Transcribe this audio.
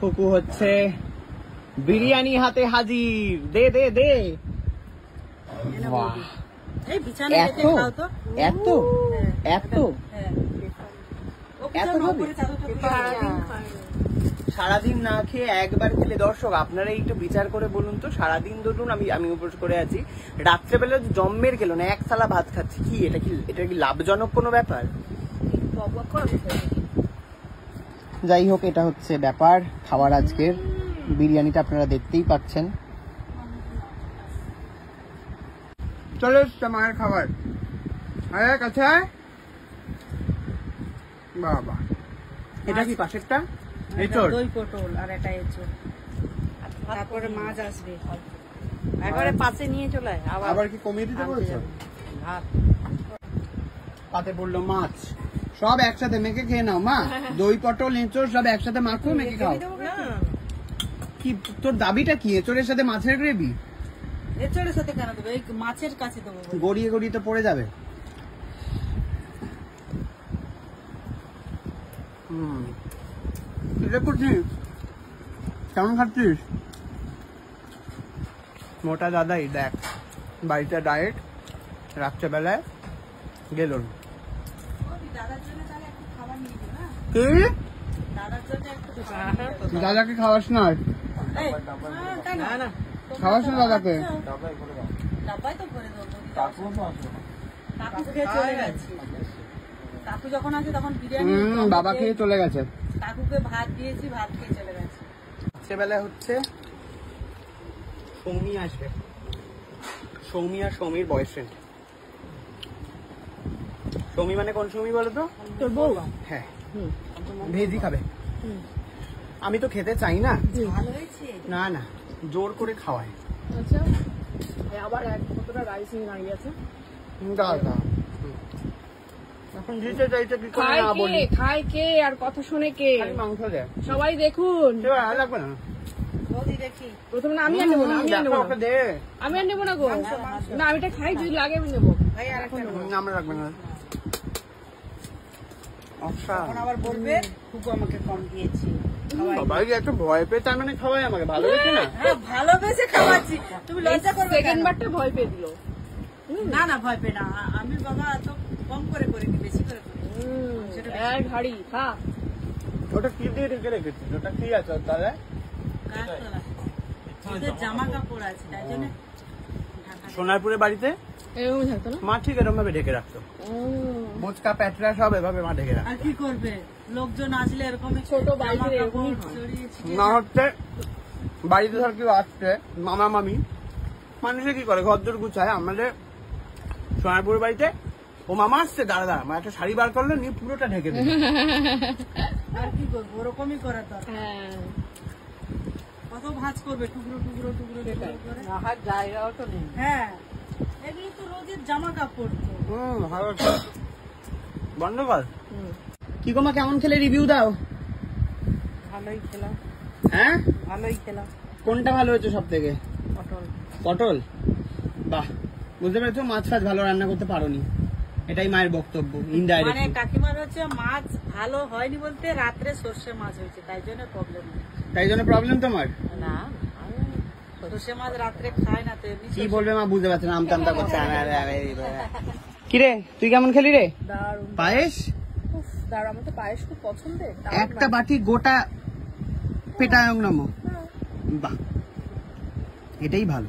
কুকু হচ্ছে বিরিয়ানি হাতে হাজির। দে দে দে। বাহ, এত এত এত এত হবে? সারাদিন না খেয়ে একবার খেলে, দর্শক আপনারা একটু বিচার করে বলুন তো, সারাদিন ধরুন আমি উপোস করে আছি, রাত্রেবেলা জম্মের গেল না, এক থালা ভাত খাচ্ছি, কি এটা কি লাভজনক কোনো ব্যাপার? যাই হোক, এটা হচ্ছে ব্যাপার খাবার আজকের। বিরিয়ানিটা আপনারা দেখতেই পাচ্ছেন। চলে এসছে মায়ের খাবার। আরে কাছে বাবা, এটা কি পাশেরটা? এঁচড়, দই পটল আর এটা এঁচড়, তারপরে মাছ আসবে একবারে পাশে নিয়ে চলে আবার কি কমিয়ে দিতে বলছো? ভাত পাতে পড়লো মাছ, সব একসাথে মেখে খেয়ে নাও মা। দই পটল এঁচড় সব একসাথে মাখো, মেখে খাও। কি তোর দাবিটা কি? এঁচড়ের সাথে মাছের গ্রেভি? এঁচড়ের সাথে কেন দেবো? এই মাছের কাছে দেবো, গড়িয়ে গড়িয়ে তো পড়ে যাবে। কেমন খাচ্ছিস? মোটা দাদাই দেখ, বাড়িতে ডায়েট, রাত্রেবেলায় গেলুন। কি দাদাকে খাওয়াস না? খাওয়াস না দাদাকে? কাকু যখন আছে তখন বিরিয়ানি বাবা খেয়ে চলে গেছে, কাকুকে ভাত দিয়েছি, ভাত খেয়ে চলে গেছে। রাত্রেবেলা হচ্ছে সৌমি আসবে, সৌমি আর সৌমির বয়ফ্রেন্ড। সৌমি মানে কোন সৌমি বলো তো? তোর বউ? হ্যাঁ, ভেজি খাবে। আমি তো খেতে চাই না। ভালো হয়েছে না না, জোর করে খাওয়ায়। আচ্ছা, আবার এক কতটা রাইস নিয়ে দাঁড়িয়ে আছে। দাদা এখন দিতে চাইছে কি করে না বলি? খায় কে আর কথা শুনে কে? মাংস দেয় সবাই দেখুন। লাগবে না, প্রথমে আমি আর নেবো না, আমি আর নেবো না, দে। আমি আর নেবো না গো। না, আমি এটা খাই, যদি লাগে আমি নেবো। আমরা রাখবে না। আবার বলবে কুকু আমাকে কম দিয়েছি। সবাই একটু ভয় পেয়ে তার মানে খাওয়াই আমাকে, ভালোবেসে না? হ্যাঁ, ভালোবেসে খাওয়াচ্ছি। তুমি লজ্জা করবে? সেকেন্ড বারটা ভয় পেয়ে দিল। না না, ভয় পেয়ে না। আমি বাবা এত কম করে করিনি, বেশি করে করি। এক হাড়ি খা। ওটা কি দিয়ে ঢেকে রেখেছিস? ওটা কি আছে তাহলে? জামা কাপড় আছে, তাই জন্য। সোনারপুরের বাড়িতে এরকম থাকতো না, মা ঠিক এরকম ভাবে ঢেকে রাখতো। মোচকা প্যাটরা সব এভাবে মা ঢেকে রাখতো। আর কি করবে, লোকজন আসলে এরকম ছোট বাড়িতে না হচ্ছে বাড়িতে ধর কেউ আসছে, মামা মামি, মানুষে কি করে ঘরদোর গুছায়। আমাদের সোনারপুরের বাড়িতে ও মামা আসছে, দাঁড়া দাঁড়া, একটা শাড়ি বার করলো, নিয়ে পুরোটা ঢেকে দেবে। আর কি করবো, ওরকমই করা দরকার। কত ভাঁজ করবে, টুকরো টুকরো টুকরো করে। জায়গাও তো নেই। হ্যাঁ, এগুলো তো রোজের জামা কাপড় তো। ভালো বন্ধ কর। কি গো মা, কেমন খেলে রিভিউ দাও? ভালোই খেলাম। হ্যাঁ, ভালোই খেলাম। কোনটা ভালো হয়েছে সব থেকে? পটল। পটল? বাহ, বুঝতে পেরেছো, মাছ ফাছ ভালো রান্না করতে পারোনি, এটাই মায়ের বক্তব্য। ইনডাইরেক্ট মানে কাকিমার হচ্ছে মাছ ভালো হয়নি বলতে রাত্রে সর্ষে মাছ হয়েছে, তাই জন্য প্রবলেম। তাই জন্য প্রবলেম তোমার? না, সর্ষে মাছ রাত্রে খায় না তো। কি বলবে মা বুঝতে পারছে না, আমতা আমতা করছে। কিরে তুই কেমন খেলি রে? দারুণ পায়েস। দারুণ, আমার তো পায়েস খুব পছন্দের। একটা বাটি গোটা পেটায়ং নামো। বাহ, এটাই ভালো।